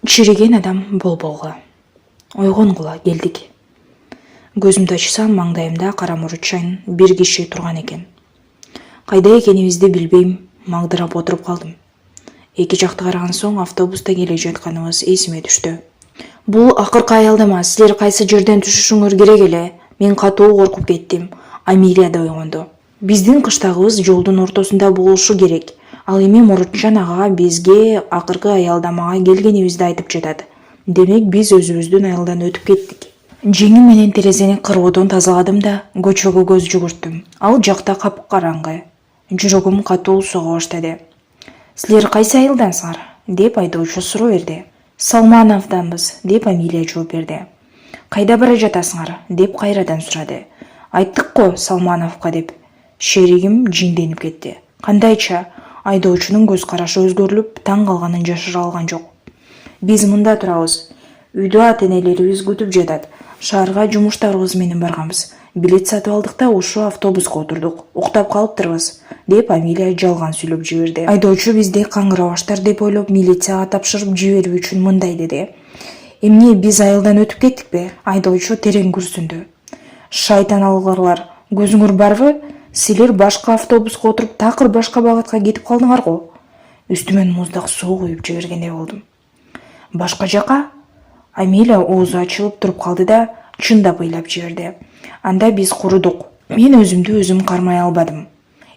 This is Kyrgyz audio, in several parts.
Чириген адам бол-болға. Ойгонгула келдик. Көзүмдү ачсам, маңдайымда кара мурут чайын бир киши турган экен. Кайда экенибизди билбейм, маңдырап отуруп калдым. Эки жакты караган соң автобуста келе жатканыбыз эсиме түштү. Бул акыркы аялдама, силер кайсы жерден түшүшүңөр керек эле. Мен катуу коркуп кеттим. Амилия да ойгонду. Биздин кыштагыбыз жолдун ортосунда болушу керек. Ал эми Мурутчан ага бизге акыркы аялдамага келгенибизди айтып жатат. Демек биз өзүбүздүн айылдан өтүп кеттик. Жеңим менен терезени кыроодон тазаладым да көчөгө көз жүгүрттүм. Ал жакта капкараңгы. Жүрөгүм катуу сого баштады. Силер кайсы айылдансыңар? Деп айдоочу суроо берди. Салмановданбыз, деп Амилия жооп берди. Кайда бара жатасыңар? Деп кайрадан сурады. Айттык го Салмановго деп. Шеригим жиңденип кетти. Кандайча? Айдоочунун көз карашы өзгөрүлүп, таң калганын жашыра алган жок. Биз мында турабыз. Үйдө ата-энелерибиз күтүп жатат. Шаарга жумуштарыбыз менен барганбыз. Билет сатып алдык да ушул автобуска отурдук. Уктап калыптырбыз, деп Амилия жалган сүйлөп жиберди. Айдоочу бизди каңгырабаштар деп ойлоп, милицияга тапшырып жиберүү үчүн мындай деди. Эмне, биз айылдан өтүп кеттикпи? Айдоочу терең күрсүндү. Шайтан алгырлар, көзүңөр барбы? Силер башка автобуска отуруп такыр башка багытка кетип калдыңар го. Үстүмөн муздак суу куюп жибергендей болдум. Башка жака? Амилия оозу ачылып туруп калды да чындап ыйлап жиберди. Анда биз курудук. Мен өзүмдү өзүм кармай албадым.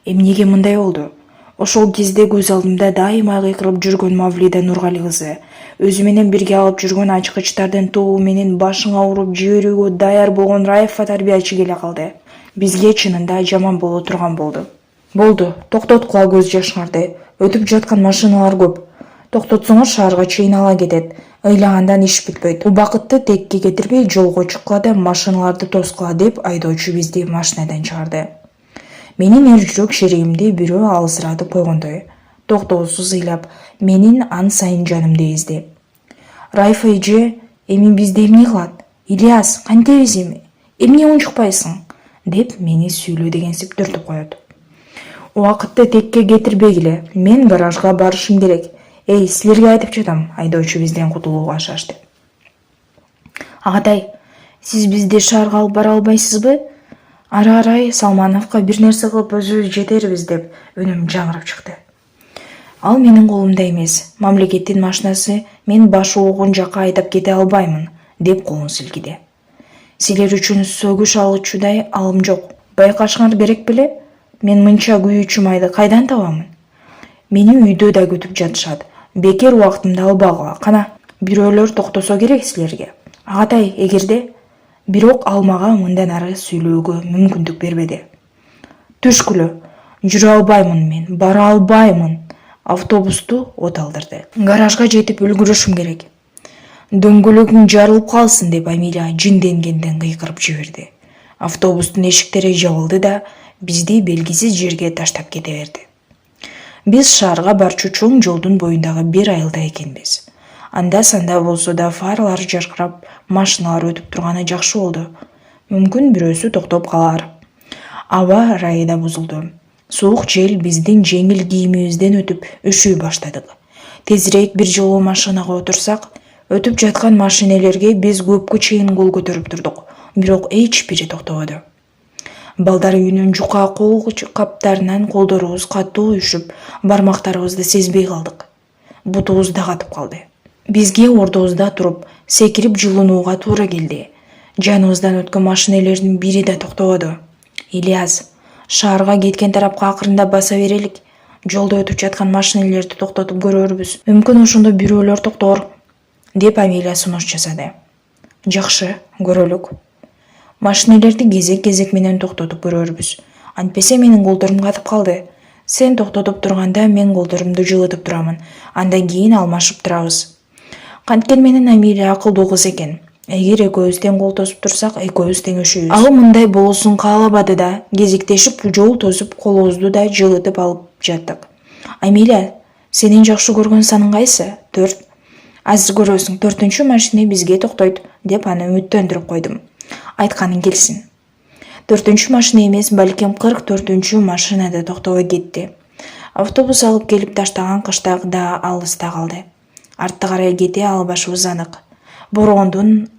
Эмнеге мындай болду? Ошол кезде көз алдымда дайыма кыйкырып жүргөн Мавлида Нургали кызы, өзү менен бирге алып жүргөн ачкычтардын тобу менен башыңа уруп жиберүүгө даяр болгон Раифа тарбиячы келе калды. Бизге чынында жаман боло турган болду. Болду, токтоткула көз жашыңарды. Өтүп жаткан машиналар көп. Токтотсоңор шаарга чейин ала кетет. Ыйлагандан иш бүтпөйт. Убакытты текке кетирбей жолго чыккыла да машиналарды тоскула, деп айдоочу бизди машинадан чыгарды. Менин эр жүрөк шеригимди бирөө алысыратып койгондой. Токтоосуз ыйлап, менин ан сайын жанымды эзди. Райфа эже, эми бизди эмне кылат? Ильяс, кантебиз эми? Эмне унчукпайсың? Деп мени сүйлөө дегенсип түртүп коет. Убакытты текке кетирбегиле, мен гаражга барышым керек. Эй, силерге айтып жатам, айдоочу бизден кутулууга шашты. Агатай, сиз бизди шаарга алып бара албайсызбы? Ара-арай Салмановго бир нерсе кылып өзүбүз жетербиз, деп үнүм жаңырап чыкты. Ал менин колумда эмес, мамлекеттин машинасы, мен башы огон жакка айдап кете албаймын, деп колун силкиди. Силер үчүн сөгүш алуучудай алым жок. Байкашыңар керек беле? Мен мынча күйүүчү майды кайдан табамын? Мени үйдө да күтүп жатышат. Бекер убактымды албагыла. Кана, бирөөлөр токтосо керек силерге. Агатай, эгерде... Бирок ал мага мындан ары сүйлөөгө мүмкүндүк бербеди. Түшкүлө, жүрө албаймын мен, бара албаймын. Автобусту от алдырды. Гаражга жетип үлгүрүшүм керек. Дөңгөлөгүң жарылып калсын, деп Амилия жинденгенден кыйкырып жиберди. Автобустун эшиктери жабылды да бизди белгисиз жерге таштап кете берди. Биз шаарга барчу чоң жолдун боюндагы бир айылда экенбиз. Анда-санда болсо да фаралар жаркырап, машиналар өтүп турганы жакшы болду. Мүмкүн бирөөсү токтоп калар. Аба ырайы да бузулду. Суук жел биздин жеңил кийимибизден өтүп өшүй баштадык. Тезирээк бир жолу машинага отурсак, өтүп жаткан машинелерге биз көпкө чейин кол көтөрүп турдук, бирок эч бири токтободу. Балдар үйүнүн жука кол каптарынан колдорубуз катуу үшүп, бармактарыбызды сезбей калдык. Бутубуз да катып калды. Бизге ордобузда туруп, секирип жылынууга туура келди. Жаныбыздан өткөн машинелердин бири да токтободу. Ильяс, шаарга кеткен тарапка акырында баса берелик. Жолдо өтүп жаткан машинелерди токтотуп көрөрбүз. Мүмкүн ошондо бирөөлөр токтоор, деп Амилия сунуш жасады. Жакшы, көрөлүк. Машинелерди кезек-кезек менен токтотуп көрөрбүз. Антпесе менин колдорум катып калды. Сен токтотуп турганда мен колдорумду жылытып турамын. Андан кийин алмашып турабыз. Канткен менен Амилия акылдуу кыз экен. Эгер экөөбүз тең кол тосуп турсак, экөөбүз тең өшөйбүз. Ал мындай болуусун каалабады да, кезиктешип жол тосуп колубузду да жылытып алып жаттык. Амилия, сенин жакшы көргөн саның кайсы? 4. Азыр көрөсүң, 4-чү машина бизге токтойт, деп аны үмүттөндүрүп койдум. Айтканың келсин. 4-чү машина эмес, балким 44-чү машинада токтобой кетти. Автобус алып келип таштаган кыштак да алыста калды. артты карай кете албашыбыз анык. Бороондун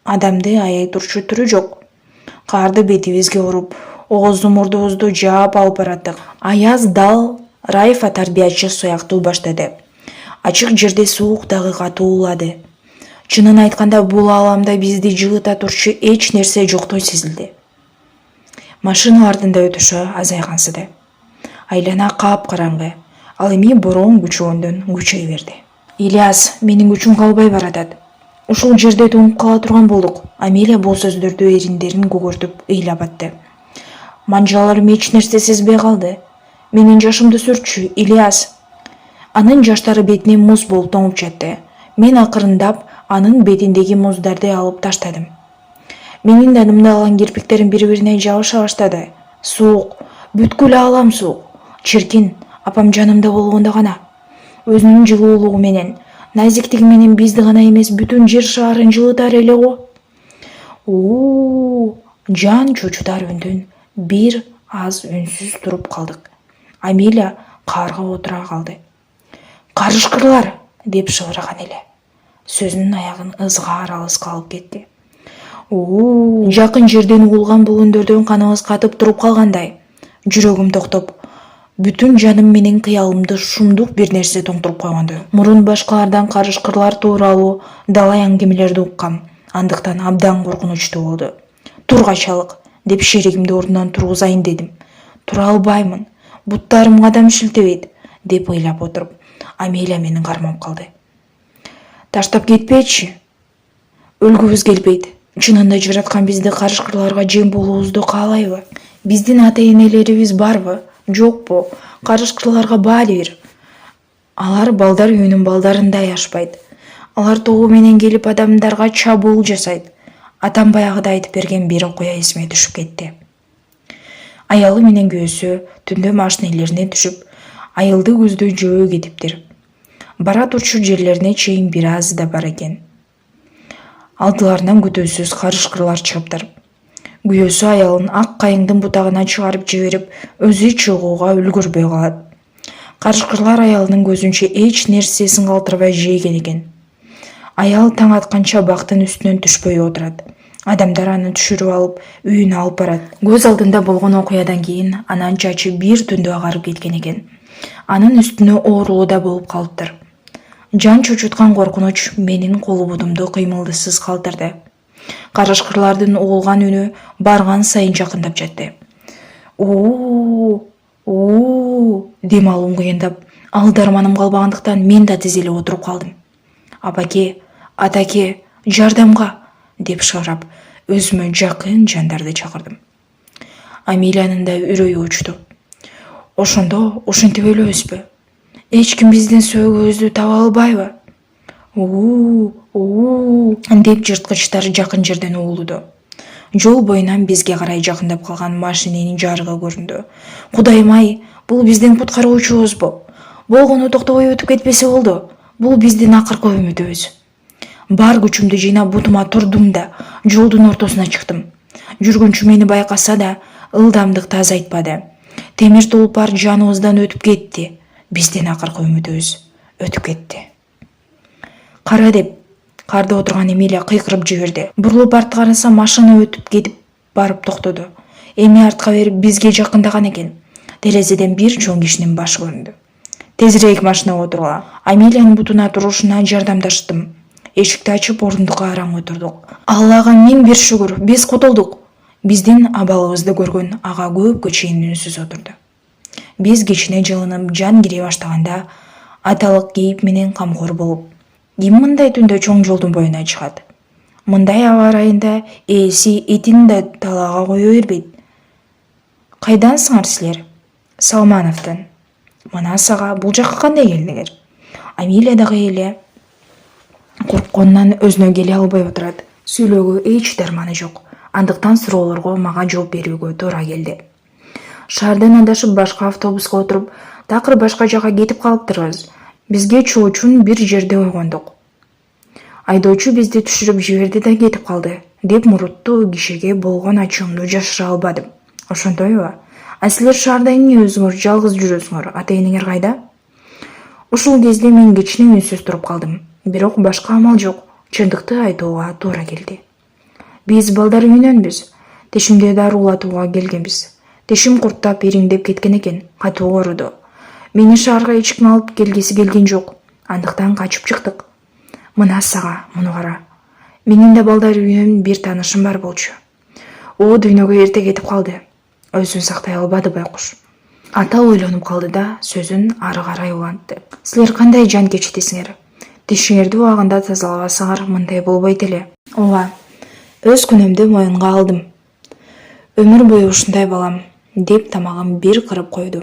адамды аяй турчу түрү жок. Карды бетибизге уруп, оозду мурдубузду жаап алып бараттык. Аяз дал Раифа тарбиячы сыяктуу баштады. Ачык жерде суук дагы катуулады. Чынын айтканда бул ааламда бизди жылыта турчу эч нерсе жоктой сезилди. Машиналардын да өтүшү азайгансыды. Айлана капкараңгы. Ал эми бороон күчөгөндөн күчөй берди. Ильяс, менин күчүм калбай баратат. Ушул жерде тоңуп кала турган болдук. Амелия бул сөздөрдү эриндерин көгөртүп ыйлап атты. Манжаларым эч нерсе сезбей калды. Менин жашымды сүртчү, Ильяс. Анын жаштары бетине муз болуп тоңуп жатты. Мен акырындап анын бетиндеги муздарды алып таштадым. Менин данымды алган кирпиктерим бири-бирине жабыша баштады. Суук, бүткүл аалам суук. Чиркин, апам жанымда болгондо гана өзүнүн жылуулугу менен, назиктиги менен бизди гана эмес, бүтүн жер шаарын жылытар эле го. Жан чочутар үндөн бир аз үнсүз туруп калдык. Амелия каарга отура калды. Карышкырлар деп шыбыраган эле. Сөзүнүн аягын ызгаар алыс калып кетти. Жакын жерден угулган бул үндөрдөн каныбыз катып туруп калгандай. Жүрөгүм токтоп, бүтүн жаным менен кыялымды шумдук бир нерсе тоңтуруп койгондой. Мурун башкалардан карышкырлар тууралуу далай аңгемелерди уккам. Андыктан абдан коркунучтуу болду. Тургачалык деп шеригимди ордунан тургузайын дедим. Тура албаймын. Буттарым кадам шилтебейт деп ыйлап отуруп, Амелия менин кармап калды. Таштап кетпечи. Өлгүбүз келбейт. Чынында жараткан бизди карышкырларга жем болуубузду каалайбы? Биздин ата-энелерибиз барбы? Жокпу? Карышкырларга баали бир. Алар балдар үйүнүн балдарындай ашпайт. Алар тобу менен келип адамдарга чабуул жасайт. Атам баягыда айтып берген бир окуя эсиме түшүп кетти. Аялы менен күйөөсү түндө машинелерине түшүп, айылды күздө жөө кетиптир. Бара турчу жерлерине чейин бир аз да бар экен. Алдыларынан күтүүсүз карышкырлар чыгыптыр. Күйөөсү аялын ак кайыңдын бутагына чыгарып жиберип, өзү чыгууга үлгүрбөй калат. Карышкырлар аялынын көзүнчө эч нерсесин калтырбай жейген экен. Аял таң атканча бактын үстүнөн түшпөй отурат. Адамдар аны түшүрүп алып, үйүнө алып барат. Көз алдында болгон окуядан кийин анын чачы бир түндө агарып кеткен экен. Анын үстүнө оорулуу да болуп калыптыр. Жан чочуткан коркунуч менин кол бутумду кыймылдысыз калтырды. Карышкырлардын угулган үнү барган сайын жакындап жатты. Дем алуум кыйындап, ал дарманым калбагандыктан мен да тизелип отуруп калдым. Апаке, атаке, жардамга деп шырап, өзүмө жакын жандарды чакырдым. Амелиянын да үрөйү учту. Ошондо ушинтип өлөбүзбү? Эч ким биздин сөөгүбүздү таба албайбы? Деп жырткычтар жакын жерден угулду. Жол боюнан бизге карай жакындап калган машиненин жарыгы көрүндү. Кудайым-ай, бул биздин куткаруучубузбу? Болгону токтобой өтүп кетпесе болду. Бул биздин акыркы үмүтүбүз. Бар күчүмдү жыйнап бутума турдум да жолдун ортосуна чыктым. Жүргүнчү мени байкаса да ылдамдыкты азайтпады. Темир тулпар жаныбыздан өтүп кетти. Биздин акыркы үмүтүбүз өтүп кетти. Кара деп карда отурган Эмилия кыйкырып жиберди. Бурулуп артка караса, машина өтүп кетип барып токтоду. Эми артка берип бизге жакындаган экен. Терезеден бир чоң кишинин башы көрүндү. Тезирээк машинага отургула. Амелиянын бутуна турушуна жардамдаштым. Эшикти ачып орундукка араң отурдук. Аллага миң бир шүгүр, биз кутулдук. Биздин абалыбызды көргөн ага көпкө чейин үнсүз отурду. Биз кичине жылынып жан кире баштаганда аталык кейип менен камкор болуп, ким мындай түндө чоң жолдун боюна чыгат? Мындай аба ырайында ээси этин да талаага кое бербейт. Кайдансыңар силер? Салмановдон. Мына сага бул жакка кандай келдиңер? Амелия дагы эле коркконунан өзүнө келе албай отурат. Сүйлөөгө эч дарманы жок. Андыктан суроолорго мага жооп берүүгө туура келди. Шаардан адашып башка автобуска отуруп, такыр башка жака кетип калыптырбыз. Бизге чоочун бир жерде койгондук. Айдоочу бизди түшүрүп жиберди да кетип калды, деп муруттуу кишиге болгон ачуумду жашыра албадым. Ошондойбу? А силер шаарда эмне өзүңөр жалгыз жүрөсүңөр? Ата-энеңер кайда? Ушул кезде мен кичине үнсүз туруп калдым. Бирок башка амал жок. Чындыкты айтууга туура келди. Биз балдар үйүнөнбүз. Тишимди даруулатууга келгенбиз. Тишим курттап, ириңдеп кеткен экен. Катуу ооруду. Мени шаарга эч ким алып келгиси келген жок. Андыктан качып чыктык. Мына сага, муну кара. Менин да балдар үйүнөн бир таанышым бар болчу. О дүйнөгө эрте кетип калды. Өзүн сактай албады байкуш. Ата ойлонуп калды да сөзүн ары карай улантты. Силер кандай жан кечтисиңер? Тишиңерди убагында тазалабасаңар мындай болбойт эле. Ооба, өз күнөөмдү моюнга алдым. Өмүр бою ушундай балам, деп тамагын бир кырып койду.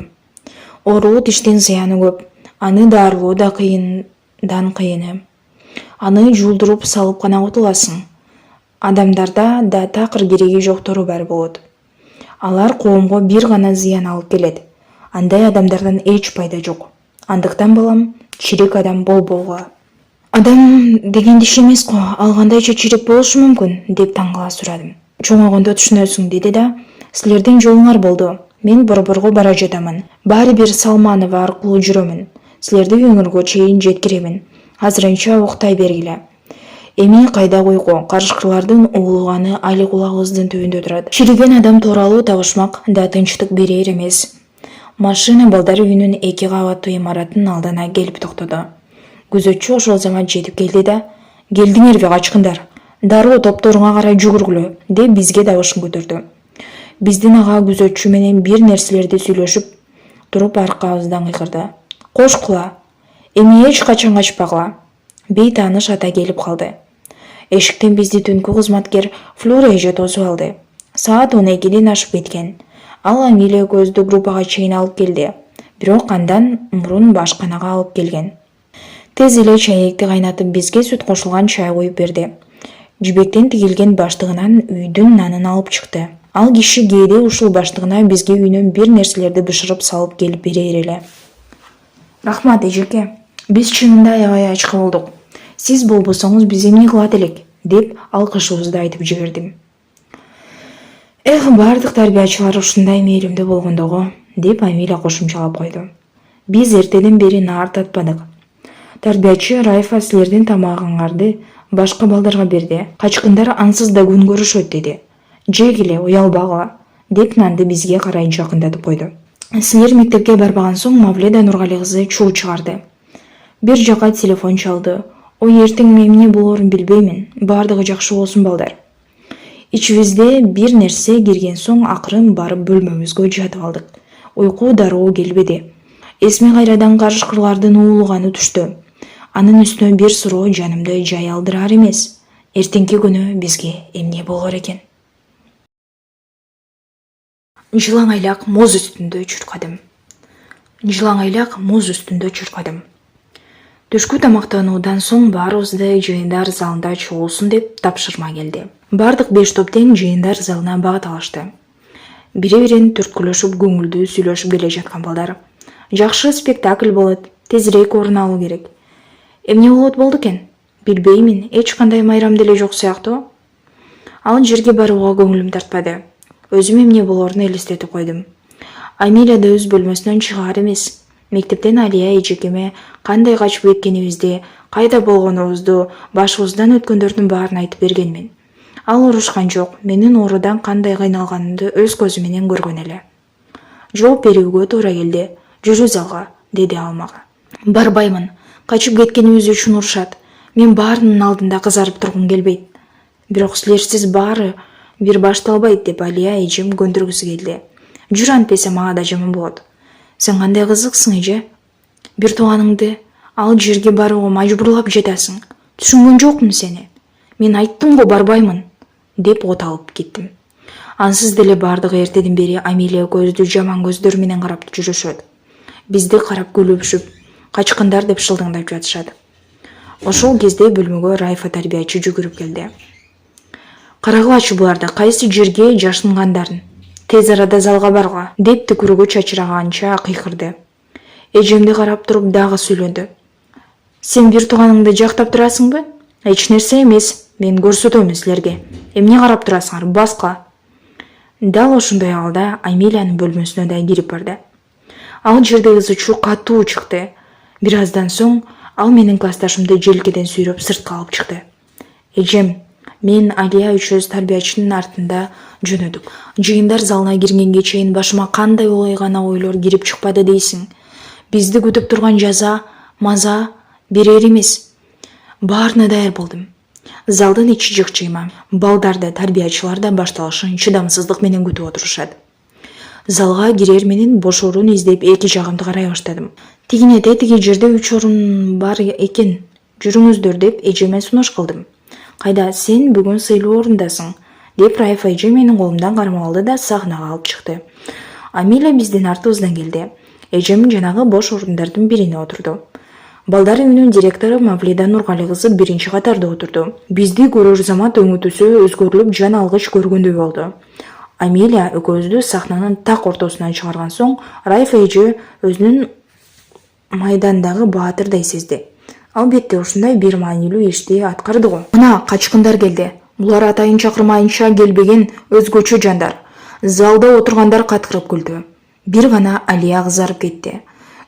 Ооруу тиштин зыяны көп. Аны дарылоо да кыйындан кыйыны. Аны жуулдуруп салып гана кутуласың. Адамдарда да такыр кереги жоктору бар болот. Алар коомго бир гана зыян алып келет. Андай адамдардан эч пайда жок. Андыктан балам, чирик адам болбогула. Адам деген диш эмес го, ал кандайча чирик болушу мүмкүн, деп таңгала сурадым. Чоңойгондо түшүнөсүң, деди да, силердин жолуңар болду. Мен борборго бара жатамын. Баары бир Салманова аркылуу жүрөмүн. Силерди үйүңөргө чейин жеткиремин. Азырынча октай бергиле. Эми кайда койго, карышкырлардын уулуганы али кулагыбыздын түбүндө турат. Чириген адам тууралуу табышмак да тынчтык берер эмес. Машина балдар үйүнүн 2 кабаттуу имараттын алдына келип токтоду. Күзөтчү ошол замат жетип келди да, келдиңерби качкындар, дароо топторуңа карай жүгүргүлө, деп бизге дабышын көтөрдү. Биздин ага күзөтчү менен бир нерселерди сүйлөшүп туруп аркабыздан кыйкырды. Кошкула, эми эч качан качпагыла. Бейтааныш ата келип калды. Эшиктен бизди түнкү кызматкер Флора эже тосуп алды. Саат 12ден ашып кеткен. Ал Амилия көздү группага чейин алып келди. Бирок андан мурун башканага алып келген. Тез эле чайнекти кайнатып бизге сүт кошулган чай коюп берди. Жибектен тигилген баштыгынан үйдүн нанын алып чыкты. Ал киши кээде ушул баштыгына бизге үйүнөн бир нерселерди бышырып салып келип берер эле. Рахмат эжеке. Биз чынында аябай ачка болдук. Сиз болбосоңуз биз эмне кылат элек, деп алкышыбызды айтып жибердим. Бардык тарбиячылар ушундай мээримдүү болгондого, деп Амиля кошумчалап койду. Биз эртеден бери наар татпадык. Тарбиячы Райфа силердин тамагыңарды башка балдарга берди. Качкындар ансыз да күн көрүшөт, деди. Жегиле, уялбагыла, деп нанды бизге карай жакындатып койду. Силер мектепке барбаган соң Мавледа Нургали кызы чуу чыгарды. Бир жака телефон чалды. Ой, эртең эмне болорун билбеймин. Бардыгы жакшы болсун балдар. Ичибизде бир нерсе кирген соң акырын барып бөлмөбүзгө жатып алдык. Уйку дароо келбеди. Эсме кайрадан карышкырлардын уулуганы түштү. Анын үстүнө бир суроо жанымды жай алдырар эмес. Эртеңки күнү бизге эмне болгор экен? Жылаңайлак муз үстүндө чуркадым. Жылаңайлак муз үстүндө чуркадым. Түшкү тамактануудан соң баарыбызды жыйындар залында чогулсун деп тапшырма келди. Бардык 5 топ тең жыйындар залына багыт алышты. Бири-бирин түрткүлөшүп көңүлдүү сүйлөшүп келе жаткан балдар. Жакшы спектакль болот, тезирээк орун алуу керек. Эмне болот болду экен? Билбеймин, эч кандай майрам деле жок сыяктуу. Ал жерге барууга көңүлүм тартпады. Өзүм эмне болоорун элестетип койдум. Амиля да өз бөлмөсүнөн чыгаар эмес. Мектептен Алия эжекеме кандай качып кеткенибизди, кайда болгонубузду, башыбыздан өткөндөрдүн баарын айтып бергенмин. Ал урушкан жок, менин оорудан кандай кыйналганымды өз көзү менен көргөн эле. Жооп берүүгө туура келди. Жүрү залга, деди ал мага. Барбаймын. Качып кеткенибиз үчүн урушат. Мен баарынын алдында кызарып тургум келбейт. Бирок силерсиз баары бир башталбайт, деп Алия эжем көндүргүсү келди. Жүр, антпесе мага да жаман болот. Сен кандай кызыксың эже? Бир тууганыңды ал жерге барууга мажбурлап жатасың. Түшүнгөн жокмун сени. Мен айттым го барбаймын, деп от алып кеттим. Ансыз деле бардыгы эртеден бери Амилия көздү жаман көздөр менен карап жүрүшөт. Бизди карап күлүшүп, качкындар деп шылдыңдап жатышат. Ошол кезде бөлмөгө Райфа тарбиячы жүгүрүп келди. Карагылачы буларды, кайсы жерге жашынгандарын. Тез арада залга барга, деп түкүрүгү чачыраганча кыйкырды. Эжемди карап туруп дагы сүйлөндү. Сен бир тууганыңды жактап турасыңбы? Эч нерсе эмес, мен көрсөтөм силерге. Эмне карап турасыңар, баска. Дал ошондой абалда Амилиянын бөлмөсүнө да кирип барды. Ал жерде ызы чуу катуу чыкты. Бир аздан соң ал менин классташымды желкеден сүйрөп сыртка алып чыкты. Эжем, мен Алия үчөөбүз тарбиячынын артында жөнөдүк. Жыйындар залына киргенге чейин башыма кандай гана ойлор кирип чыкпады дейсиң. Бизди күтүп турган жаза, маза берер эмес. Баарына даяр болдум. Залдын ичи жыкчыйма. Балдарды, тарбиячылар да башталышын чыдамсыздык менен күтүп отурушат. Залга кирер менен бош орун издеп эки жагымды карай баштадым. Тигинете тиги жерде 3 орун бар экен. Жүрүңүздөр деп эжеме сунуш кылдым. Кайда, сен бүгүн сыйлуу орундасың, деп Райфа эже менин колумдан кармап алды да сахнага алып чыкты. Амиля биздин артыбыздан келди. Эжем жанагы бош орундардын бирине отурду. Балдар үйүнүн директору Мавлида Нургали кызы биринчи катарда отурду. Бизди көрөр замат өңүтүсү өзгөрүлүп жан алгыч көргөндөй болду. Амиля экөөбүздү сахнанын так ортосунан чыгарган соң Райфа эже өзүнүн майдандагы баатырдай сезди. Албетте ушундай бир маанилүү ишти аткарды го. Мына качкындар келди. Булар атайын чакырмайынча келбеген өзгөчө жандар. Залда отургандар каткырып күлдү. Бир гана Алия кызарып кетти.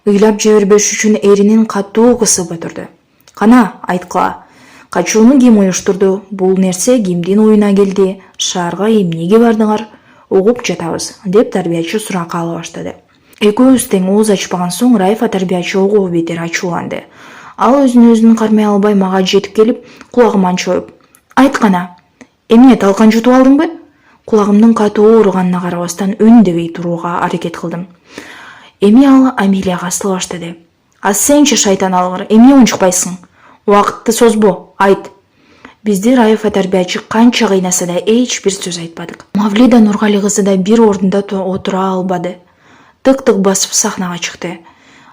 Ыйлап жибербеш үчүн эринин катуу кысып отурду. Кана, айткыла. Качууну ким уюштурду? Бул нерсе кимдин оюна келди? Шаарга эмнеге бардыңар? Угуп жатабыз, деп тарбиячы суракка ала баштады. Экөөбүз тең ооз ачпаган соң Райфа тарбиячы огу бетер ачууланды. Ал өзүн кармай албай мага жетип келип, кулагыман чоюп: "Айткана, эмне талкан жутуп алдыңбы?" Кулагымдын катуу ооруганына карабастан үндөбөй турууга аракет кылдым. Эми ал Амилияга асыла баштады. "А сенчи шайтан алгыр, эмне унчукпайсың? Убакытты созбо, айт." Бизди Райфа тарбиячы канча кыйнаса да эч бир сөз айтпадык. Мавлида Нургали кызы да бир ордунда отура албады. Тык-тык басып сахнага чыкты.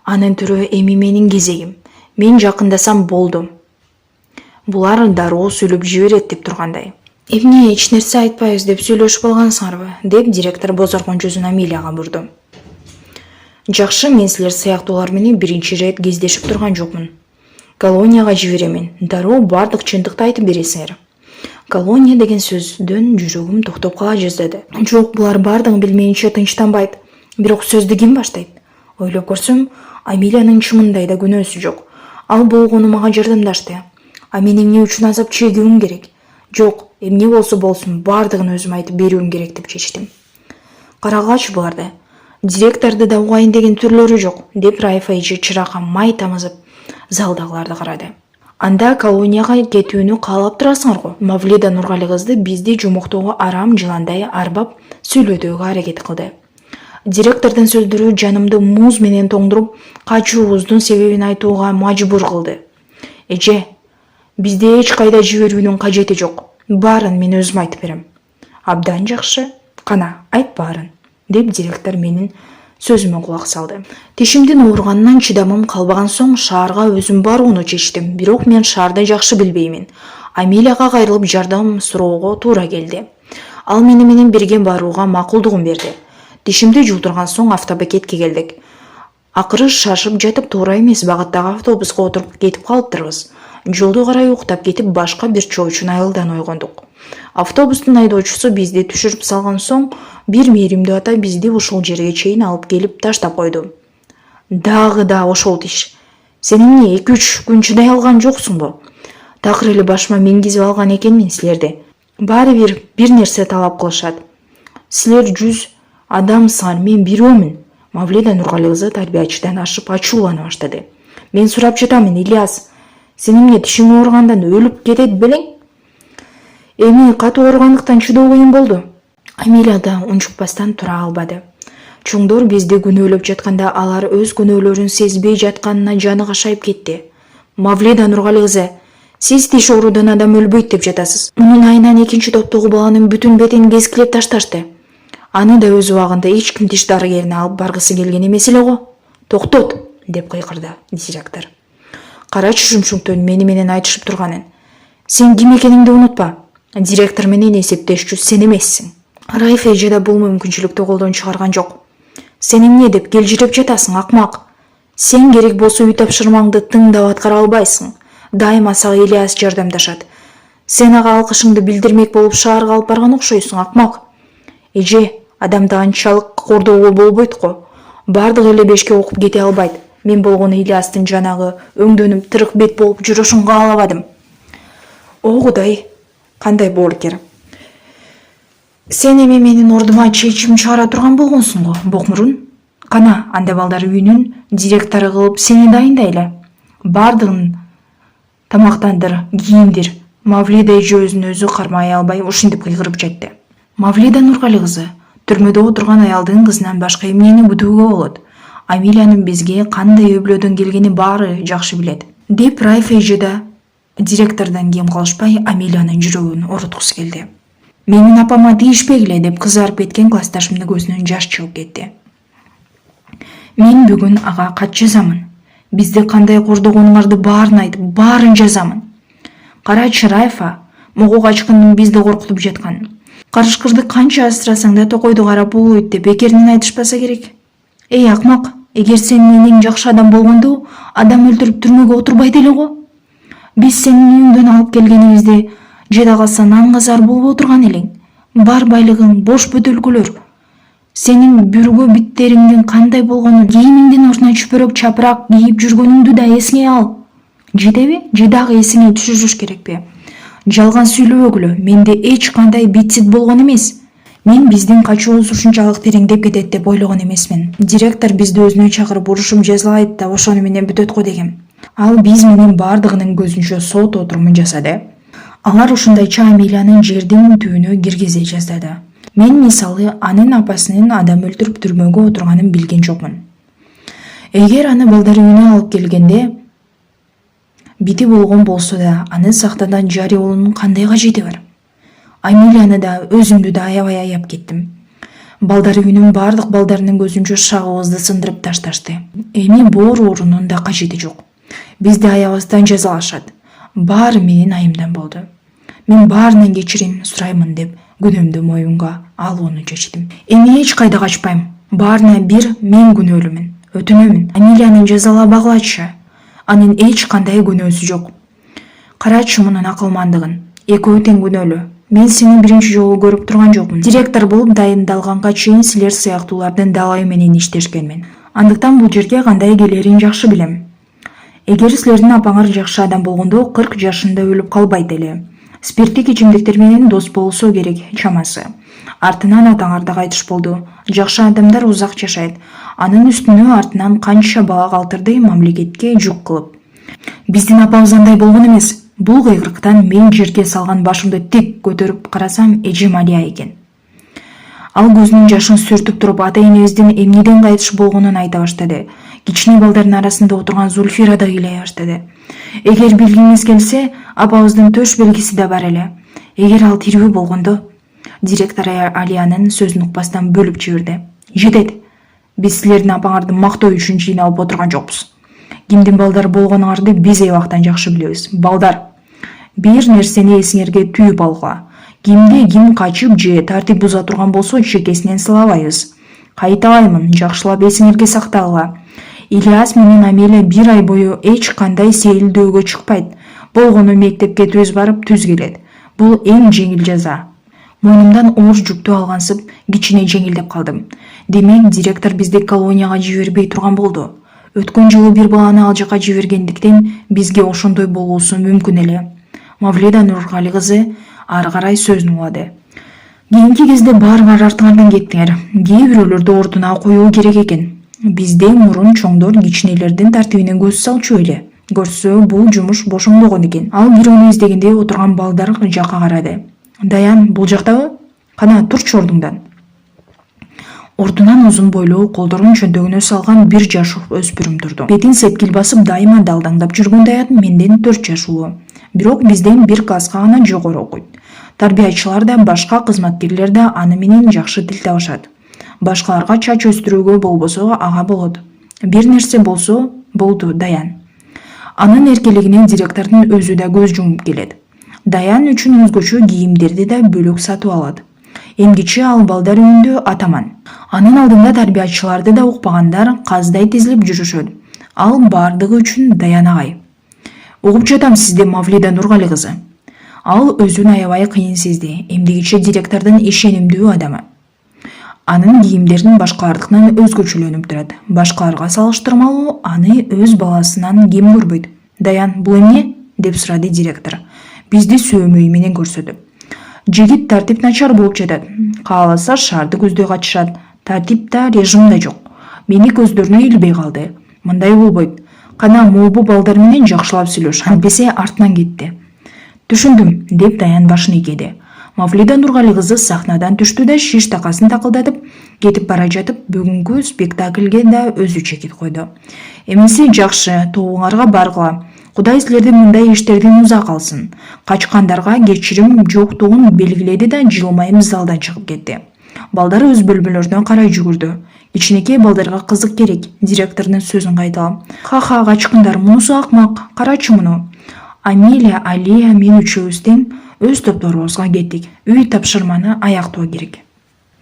Анын түрү эми менин кезегим. Мен жакындасам болду. Булар дароо сүйлөп жиберет деп тургандай. "Эмне эч нерсе айтпайбыз деп сүйлөшүп алгансыңарбы?" деп директор бозоргон жүзүн Амилияга бурду. "Жакшы, мен силер сыяктуулар менен биринчи ирет кездешип турган жокмун. Колонияга жиберемин. Дароо бардык чындыкты айтып бересиңер." Колония деген сөздөн жүрөгүм токтоп кала жаздады. Жок, булар бардыгын билмейинче тынчтанбайт. Бирок сөздү ким баштайт? Ойлоп көрсөм, Амилиянын чымындай да күнөөсү жок. Ал болгону мага жардамдашты. А мен эмне үчүн азап чегүүм керек? Жок, эмне болсо болсун, бардыгын өзүм айтып берүүм керек деп чечтим. Карагачы буларды. Директорду да угайын деген түрлөрү жок, деп Райфа эже чыракка май тамызып залдагыларды карады. "Анда колонияга кетүүнү каалап турасыңар го?" Мавлида Нургали кызды бизди жумуктоого арам жыландай арбап сүйлөтүүгө аракет кылды. Директордун сөздөрү жанымды муз менен тоңдуруп, качуубуздун себебин айтууга мажбур кылды. "Эже, бизди эч кайда жиберүүнүн кажети жок. Баарын мен өзүм айтып берем." "Абдан жакшы. Кана, айт баарын", деп директор менин сөзүмө кулак салды. Тишимдин ооруганынан чыдамым калбаган соң шаарга өзүм барууну чечтим. Бирок мен шаарды жакшы билбеймин. Амилияга кайрылып жардам суроого туура келди. Ал менен бирге барууга макулдугун берди. Тишимди жултурган соң автобекетке келдик. Акыры шашып жатып туура эмес багыттагы автобуска отуруп кетип калыптырбыз. Жолду карай уктап кетип башка бир чоочун айылдан ойгондук. Автобустун айдоочусу бизди түшүрүп салган соң бир мээримдүү ата бизди ушул жерге чейин алып келип таштап койду. Дагы да ошол тиш. Сен эмне 2-3 күн чыдай алган жоксуңбу? Такыр эле башыма мингизип алган экенмин силерди. Баары бир нерсе талап кылышат. Силер 100 адамсыңар, мен бирөөмүн. Мавлида Нургали кызы тарбиячыдан ашып ачуулана баштады. "Мен сурап жатамын, Ильяс. Сен эмне тишиң ооругандан өлүп кетет белең? Эми катуу ооругандыктан чыдоо кыйын болду." Амилия да унчукпастан тура албады. Чоңдор бизди күнөөлөп жатканда алар өз күнөөлөрүн сезбей жатканына жаны кашайып кетти. "Мавлида Нургали кызы, сиз тиш оорудан адам өлбөйт деп жатасыз. Мунун айынан экинчи топтогу баланын бүтүн бетин кескилеп ташташты. Аны да өз убагында эч ким тиш дарыгерине алып баргысы келген эмес эле го. Токтот", деп кыйкырды директор. "Карачы Шүмшүктөн мени менен айтышып турганын. Сен ким экениңди унутпа. Директор менен эсептешчү сен эмессиң." Райфа эже да бул мүмкүнчүлүктү колдон чыгарган жок. "Сен эмне деп келжиреп жатасың, акмак? Сен керек болсо үй тапшырмаңды тыңдап аткара албайсың. Дайыма сага Ильяс жардамдашат. Сен ага алкышыңды билдирмек болуп шаарга алып барган окшойсуң, акмак. Эже, адамды анчалык кордоого болбойт го. Бардыгы эле 5-ке окуп кете албайт. Мен болгону Ильястын жанагы өңдөнүп тырык бет болуп жүрүшүн каалабадым. О Кудай, кандай боорукер. Сен эми менин ордума чечим чыгара турган болгонсуң го, Бокмурун. Кана, анда балдар үйүнүн директору кылып сени дайындайлы. Бардыгын тамактандыр, кийимдир. Мавлида эже өзүн өзү кармай албай ушинтип кыйгырып жатты. Мавлида Нургали кызы, түрмөдө отурган аялдын кызынан башка эмнени күтүүгө болот? Амилиянын бизге кандай өбөлөдөн келгени баары жакшы билет. Деп Райф эже да директордон кем калышпай Амилиянын жүрөгүн ороткусу келди. Менин апама тийишпегиле деп кызарып кеткен классташымдын көзүнөн жаш чыгып кетти. Мен бүгүн ага кат жазамын. Бизди кандай кордогонуңарды баарын айтып, баарын жазамын. Карачы Райфа, могу качкындын бизди коркутуп жатканын. Карышкырды канча астырасаң да токойду карап болбойт деп бекеринен айтышпаса керек. Эй акмак, эгер сенин энең жакшы адам болгондо, адам өлтүрүп түрмөгө отурбайт эле го. Биз сенин үйүңдөн алып келгенибизди жеде калса нангазар болуп отурган элең. Бар байлыгың бош бөтөлкөлөр. Сенин бүргө биттериңдин кандай болгону, кийимиңдин ордуна чүпөрөк чапырак кийип жүргөнүңдү да эсиңе ал. Жетеби? Же дагы эсиңе түшүрүш керекпи? Жалган сүйлөбөгүлө, менде эч кандай битсит болгон эмес. Мен биздин качуубуз ушунчалык тереңдеп кетет деп ойлогон эмесмин. Директор бизди өзүнө чакырып урушум жазалайт да ошону менен бүтөт го дегем. Ал биз менен бардыгынын көзүнчө сот отурумун жасады. Алар ушундайча Амилиянын жердин түбүнө киргизе жаздады. Мен мисалы анын апасынын адам өлтүрүп түрмөгө отурганын билген жокмун. Эгер аны балдар үйүнө алып келгенде бити болгон болсо да, аны сактадан жарыялоонун кандай кажети бар? Амилияны да, өзүмдү да аябай аяп кеттим. Балдар үйүнүн бардык балдарынын көзүнчө шагыбызды сындырып ташташты. Эми боорунун да кажети жок. Бизди аябыздан жазалашат. Баары менин айымдан болду. Мен баарынан кечирим сураймын деп күнөөмдү моюнга алууну чечтим. Эми эч кайда качпайм. Баарына бир мен күнөөлүмүн. Өтүнөмүн. Амилиянын жазалабагылачы. Анын эч кандай күнөөсү жок. Карачы мунун акылмандыгын. Экөө тең күнөөлүү. Мен сени биринчи жолу көрүп турган жокмун. Директор болуп дайындалганга чейин силер сыяктуулардын далайы менен иштешкенмин. Андыктан бул жерге кандай келерин жакшы билем. Эгер силердин апаңар жакшы адам болгондо 40 жашында өлүп калбайт эле. Спирттик ичимдиктер менен дос болсо керек чамасы. Артынан атаңар да кайтыш болду. Жакшы адамдар узак жашайт. Анын үстүнө артынан канча бала калтырды мамлекетке жүк кылып. Биздин апабыз андай болгон эмес. Бул кыйгырыктан мен жерге салган башымды тик көтөрүп карасам эжем Алия экен. Ал көзүнүн жашын сүртүп туруп ата-энебиздин эмнеден кайтыш болгонун айта баштады. Кичине балдардын арасында отурган Зульфира да ыйлай баштады. Эгер билгиңиз келсе, апабыздын төш белгиси да бар эле. Эгер ал тирүү болгондо, директор Алиянын сөзүн укпастан бөлүп жиберди. Жетет. Биз силердин апаңарды мактоо үчүн жыйналып отурган жокпуз. Кимдин балдар болгонуңарды биз эбактан жакшы билебиз. Балдар, бир нерсени эсиңерге түйүп алгыла. Кимде ким качып же тартип буза турган болсо чекесинен сылабайбыз. Кайталаймын, жакшылап эсиңерге сактагыла. Ильяс менен Амелия 1 ай бою эч кандай сейилдөөгө чыкпайт. Болгону мектепке түз барып түз келет. Бул эң жеңил жаза. Мойнумдан оор жүктү алгансып, кичине жеңилдеп калдым. Демек, директор бизди колонияга жибербей турган болду. Өткөн жылы бир баланы ал жака жибергендиктен бизге ошондой болуусу мүмкүн эле. Мавлида Нургали кызы ары карай сөзүн улады. Кийинки кезде бар артыңардан кеттиңер. Кээ бирөөлөрдү ордуна коюу керек экен. Бизде мурун чоңдор кичинелердин тартибине көз салчу эле. Көрсө бул жумуш бошоңдогон экен. Ал бирөөнү издегенде отурган балдар жакка карады. Даян, бул жактабы? Кана турчу ордуңдан. Ордунан узун бойлуу, колдорун чөнтөгүнө салган 1 жаш өспүрүм турду. Бетин сепкил басып дайыма далдаңдап жүргөн Даян менден 4 жаш улуу. Бирок бизден 1 класска гана жогору окуйт. Тарбиячылар да, башка кызматкерлер да аны менен жакшы тил табышат. Башкаларга чач өстүрүүгө болбосо ага болот. Бир нерсе болсо болду Даян. Анын эркелигине директордун өзү да көз жумуп келет. Даян үчүн өзгөчө кийимдерди да бөлөк сатып алат. Эмгичи ал балдар үйүндө атаман. Анын алдында тарбиячыларды да укпагандар каздай тизилип жүрүшөт. Ал бардыгы үчүн Даян агай. Угуп жатам сизди, Мавлида Нургали кызы. Ал өзүн аябай кыйын сезди. Эмдигичи директордун ишенимдүү адамы. Анын кийимдерин башкалардыкынан өзгөчөлөнүп турат. Башкаларга салыштырмалуу аны өз баласынан кем көрбөйт. Даян, бул эмне? Деп сурады директор. Бизди сөөмөй менен көрсөтүп. Жигит тартип начар болуп жатат. Кааласа шаарды көздөй качышат. Тартип да, режим да жок. Мени көздөрүнө илбей калды. Мындай болбойт. Кана могу балдар менен жакшылап сүйлөш. Антпесе артынан кетти. Түшүндүм, деп Даян башын ийгеди. Мавлида Нургали кызы сахнадан түштү да шиш такасын такылдатып, кетип бара жатып, бүгүнкү спектакльге да өзү чекит койду. Эмеси жакшы, тобуңарга баргыла. Кудай силерди мындай иштерден узак калсын. Качкандарга кечирим жоктугун белгиледи да жылмайып залдан чыгып кетти. Балдар өз бөлмөлөрүнө карай жүгүрдү. Кичинекей балдарга кызык керек, директордун сөзүн кайталап. Ха-ха, качкындар, мунусу акмак, карачы муну. Амилия, Алия, мен үчөөбүз тең өз топторубузга кеттик. Үй тапшырманы аяктоо керек.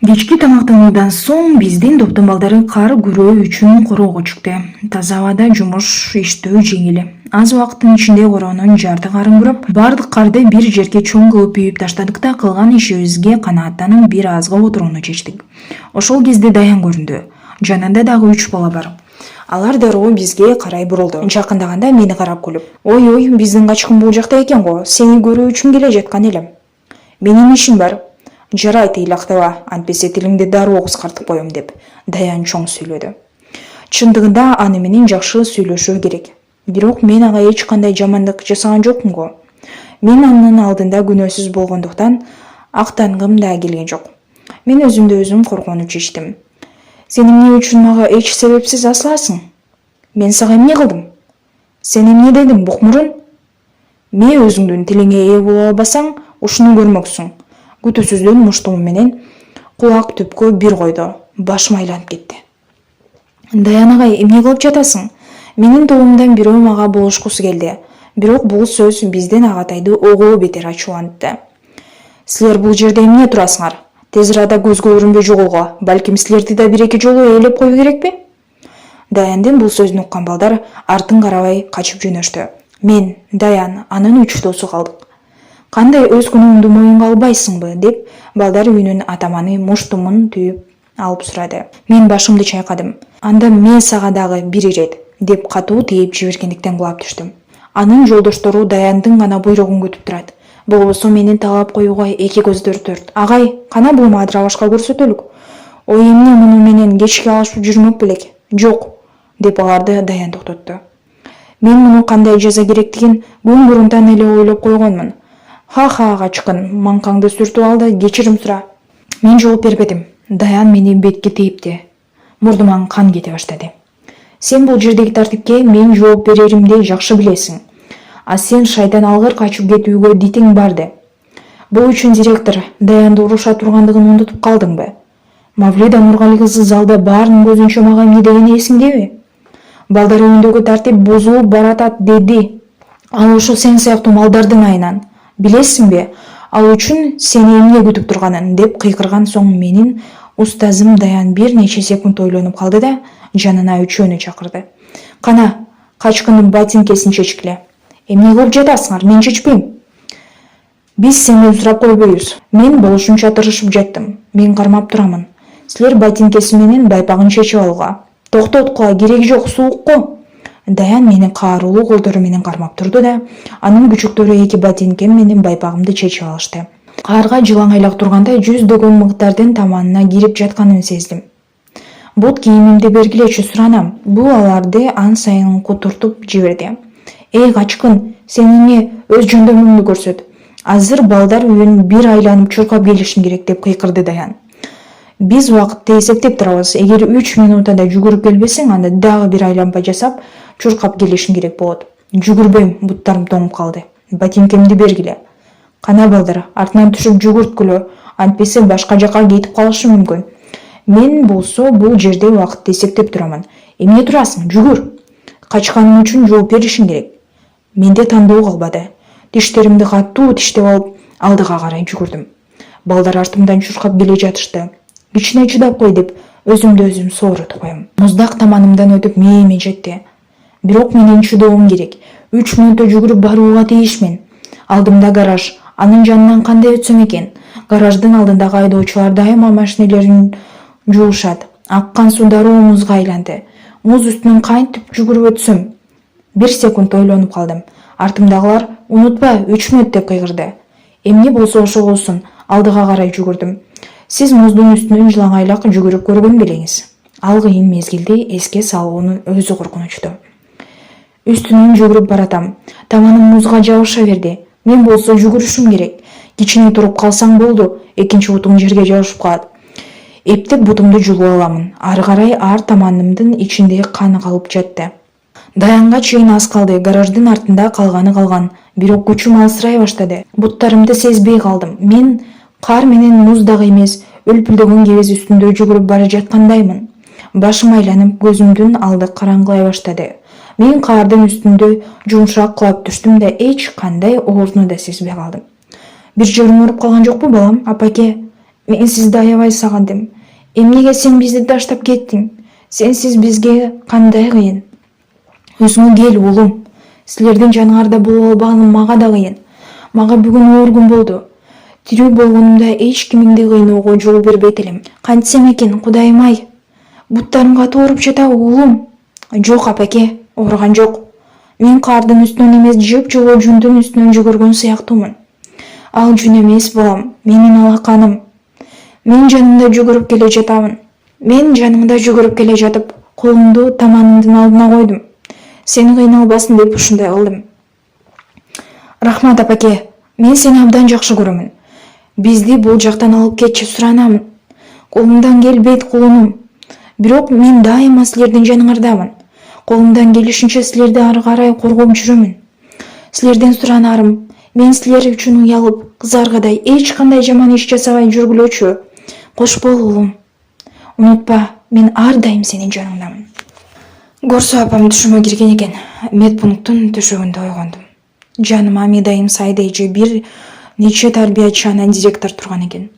Кечки тамактануудан соң биздин топтун балдары кар күрөө үчүн короого чыкты. Таза абада жумуш иштөө жеңил. Аз убакыттын ичинде короонун жарты карын күрөп, бардык карды бир жерге чоң кылып үйүп таштадык да кылган ишибизге канааттанып бир азга отурууну чечтик. Ошол кезде Даян көрүндү. Жанында дагы 3 бала бар. Алар дароо бизге карай бурулду. Жакындаганда мени карап күлүп: "Ой, биздин качкын бул жакта экен го. Сени көрүү үчүн келе жаткан элем. Менин ишим бар. Жарайт, ыйлактаба, антпесе тилиңди дароо кыскартып коем" деп Даян чоң сүйлөдү. Чындыгында аны менен жакшы сүйлөшүү керек. Бирок мен ага эч кандай жамандык жасаган жокмун го. Мен анын алдында күнөөсүз болгондуктан актангым да келген жок. Мен өзүмдү өзүм коргоону чечтим. Сен эмне үчүн мага эч себепсиз асыласың? Мен сага эмне кылдым? Сен эмне дедиң, букмурун? Мен өзүңдүн тилиңе ээ боло албасаң, ушуну көрмөксүң. Күтүүсүздөн муштуму менен кулак түпкө бир койду. Башым айланып кетти. Даян агай, эмне кылып жатасың? Менин тобумдан бирөө мага болушкусу келди. Бирок бул сөз биздин агатайды ого бетер ачуулантты. Силер бул жерде эмне турасыңар? Тез арада көзгө көрүнбөй жоголго. Балким силерди да бир-эки жолу ээлеп коюу керекпи? Даяндын бул сөзүн уккан балдар артын карабай качып жөнөштү. Мен, Даян, анын 3 досу калдык. Кандай өз күнөөңдү моюнга албайсыңбы? Деп балдар үйүнүн атаманы муштумун түйүп алып сурады. Мен башымды чайкадым. Анда мен сага дагы бир ирет деп катуу тийип жибергендиктен кулап түштүм. Анын жолдоштору Даяндын гана буйругун күтүп турат. Болбосо менин талап коюуга эки көздөр төрт. Агай, кана бул Мадыра башка көрсөтөлүк. Ой, эмне муну менен кечке алышып жүрмөк белек? Жок, деп аларды Даян токтотту. Мен муну кандай жаза керектигин күн мурунтан эле ойлоп койгонмун. Ха-ха, качкын, маңкаңды сүртүп ал да кечирим сура. Мен жооп бербедим. Даян мени бетке тийипти. Мурдуман кан кете баштады. Сен бул жердеги тартипке мен жооп береримди жакшы билесиң. А сен шайтан алгыр качып кетүүгө дитиң барды. Бул үчүн директор Даянды уруша тургандыгын унутуп калдыңбы? Мавлида Нургали кызы залда баарынын көзүнчө мага эмне дегени эсиңдеби? Балдар үйүндөгү тартип бузулуп баратат деди. Ал ушул сен сыяктуу малдардын айынан. Билесиңби? Ал үчүн сени эмне күтүп турганын деп кыйкырган соң менин устазым Даян бир нече секунд ойлонуп калды да жанына үчөөнү чакырды. Кана, качкындын ботинкесин чечкиле. Эмне кылып жатасыңар? Мен чечпейм. Биз сенден сурап койбойбуз. Мен болушунча тырышып жаттым. Мен кармап турамын. Силер ботинкеси менен байпагын чечип алууга. Токтоткула, кереги жок, суукку. Даян менин каарулуу колдору менен кармап турду да, анын күчүктөрү эки ботинкем менен байпагымды чечип алышты. Карга жылаңайлак турганда жүздөгөн мыктардын таманына кирип жатканын сездим. Бут кийимимди бергилечи суранам. Бул аларды ан сайын кутуртуп жиберди. Эй качкын, сен эмне өз жөндөмүңдү көрсөт. Азыр балдар үйүн бир айланып чуркап келишин керек деп кыйкырды Даян. Биз убакытты эсептеп турабыз. Эгер 3 минутада жүгүрүп келбесең, анда дагы бир айланма жасап чуркап келишин керек болот. Жүгүрбөйм, буттарым тоңуп калды. Ботинкемди бергиле. Кана балдар, артынан түшүп жүгүрткүлө, антпесе башка жака кетип калышы мүмкүн. Мен болсо бул жерде убакытты эсептеп турамын. Эмне турасың? Жүгүр. Качканың үчүн жооп беришиң керек. Менде тандоо калбады. Тиштеримди катуу тиштеп алып, алдыга карай жүгүрдүм. Балдар артымдан чуркап келе жатышты. Кичине чыдап кой деп өзүмдү өзүм соорутуп коем. Муздак таманымдан өтүп мээме жетти. Бирок менин чыдоом керек. 3 мүнөттө жүгүрүп барууга тийишмин. Алдымда гараж, анын жанынан кандай өтсөм экен? Гараждын алдындагы айдоочулар дайыма машинелерин жуушат. Аккан суу дароо музга айланды. Муз үстүнөн кантип жүгүрүп өтсөм? 1 секунд ойлонуп калдым. Артымдагылар унутпа 3 мүнөт деп кыйгырды. Эмне болсо ошо болсун, алдыга карай жүгүрдүм. Сиз муздун үстүнөн жылаңайлак жүгүрүп көргөн белеңиз. Ал кыйын мезгилди эске салуунун өзү коркунучтуу. Үстүнөн жүгүрүп баратам. Табаным музга жабыша берди. Мен болсо жүгүрүшүм керек. Кичине туруп калсаң болду, экинчи бутум жерге жабышып калат. Эптеп бутумду жулуп аламын. Ары карай ар таманымдын ичинде кан калып жатты. Даянга чейин аз калды. Гараждын артында калганы калган. Бирок күчүм алсырай баштады. Буттарымды сезбей калдым. Мен кар менен муз дагы эмес, өлпүлдөгөн кебез үстүндө жүгүрүп бара жаткандаймын. Башым айланып, көзүмдүн алды караңгылай баштады. Мен кардын үстүндө жумшак кулап түштүм да эч кандай ооруну да сезбей калдым. Бир жериң ооруп калган жокпу, балам? Апаке, мен сизди аябай сагындым. Эмнеге сен бизди таштап кеттиң? Сенсиз бизге кандай кыйын. Өзүңө кел, уулум. Силердин жаныңарда боло албаганым мага да кыйын. Мага бүгүн оор күн болду. Тирүү болгонумда эч кимиңди кыйноого жол бербейт элем. Кантсем экен, Кудайым-ай. Буттарым катуу ооруп жатабы, уулум? Жок, апаке, ооруган жок. Мен кардын үстүнөн эмес, жыпжылуу жүндүн үстүнөн жүгүргөн сыяктуумун. Ал жүн эмес, балам, менин алаканым. Мен жаныңда жүгүрүп келе жатып, колумду таманымдын алдына койдум. Сени кыйналбасын деп ушундай кылдым. Рахмат, апаке. Мен сени абдан жакшы көрөмүн. Бизди бул жактан алып кетчи, суранамын. Колумдан келбейт, кулунум. Бирок мен дайыма силердин жаныңардамын. Колумдан келишинче силерди ары карай коргоп жүрөмүн. Силерден суранарым, мен силер үчүн уялып, кызаргадай эч кандай жаман иш жасабай жүргүлөчү. Кош бол, уулум. Унутпа, мен ар дайым сенин жаныңдамын. Горсо апам түшүмө кирген экен. Медпункттун төшөгүндө ойгондум. Жаныма медайым Сайда эже, бир нече тарбиячы анан директор турган экен.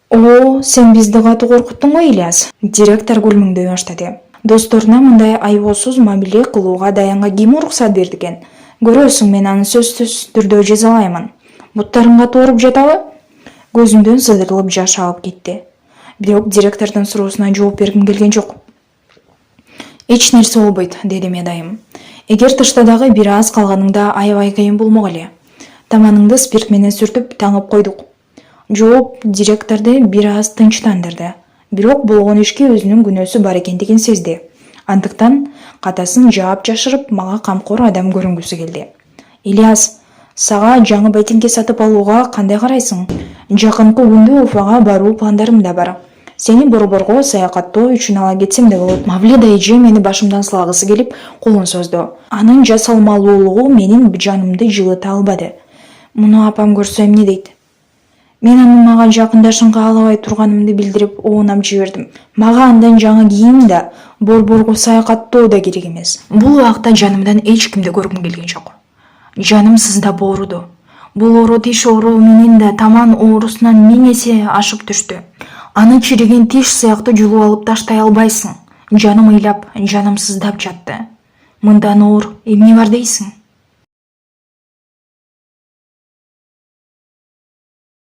О, сен бизди катуу коркуттуң го, Ильяс? Директор күлмүңдөй баштады. Досторуна мындай айбоосуз мамиле кылууга Даянга ким уруксат берди экен? Көрөсүң, мен аны сөзсүз түрдө жазалаймын. Буттарың катуу ооруп жатабы? Көзүмдөн сыдырылып жаш агып кетти. Бирок директордун суроосуна жооп бергим келген жок. Эч нерсе болбойт, деди медайым. Эгер тышта дагы бир аз калганыңда аябай кыйын болмок эле. Таманыңды спирт менен сүртүп таңып койдук. Жооп директорду бир аз тынчтандырды. Бирок болгон ишке өзүнүн күнөөсү бар экендигин сезди. Андыктан катасын жаап жашырып, мага камкор адам көрүнгүсү келди. Ильяс, сага жаңы ботинке сатып алууга кандай карайсың? Жакынкы күндө Уфага баруу пландарым да бар. Сени борборго саякаттоо үчүн ала кетсем да болот. Мавлида эже мени башымдан сылагысы келип, колун созду. Анын жасалмалуулугу менин жанымды жылыта албады. Муну апам көрсө эмне дейт? Мен анын мага жакындашынга алабай турганымды билдирип оонап жибердим. Мага андан жаңы кийим да, борборго саякаттоо да керек эмес. Бул убакта жанымдан эч кимди көргүм келген жок. Жаным сыздап ооруду. Бул оору тиш оору менен да таман оорусунан 1000 эсе ашып түштү. Аны чириген тиш сыяктуу жулуп алып таштай албайсың. Жаным ыйлап, жаным сыздап жатты. Мындан оор эмне бар дейсиң?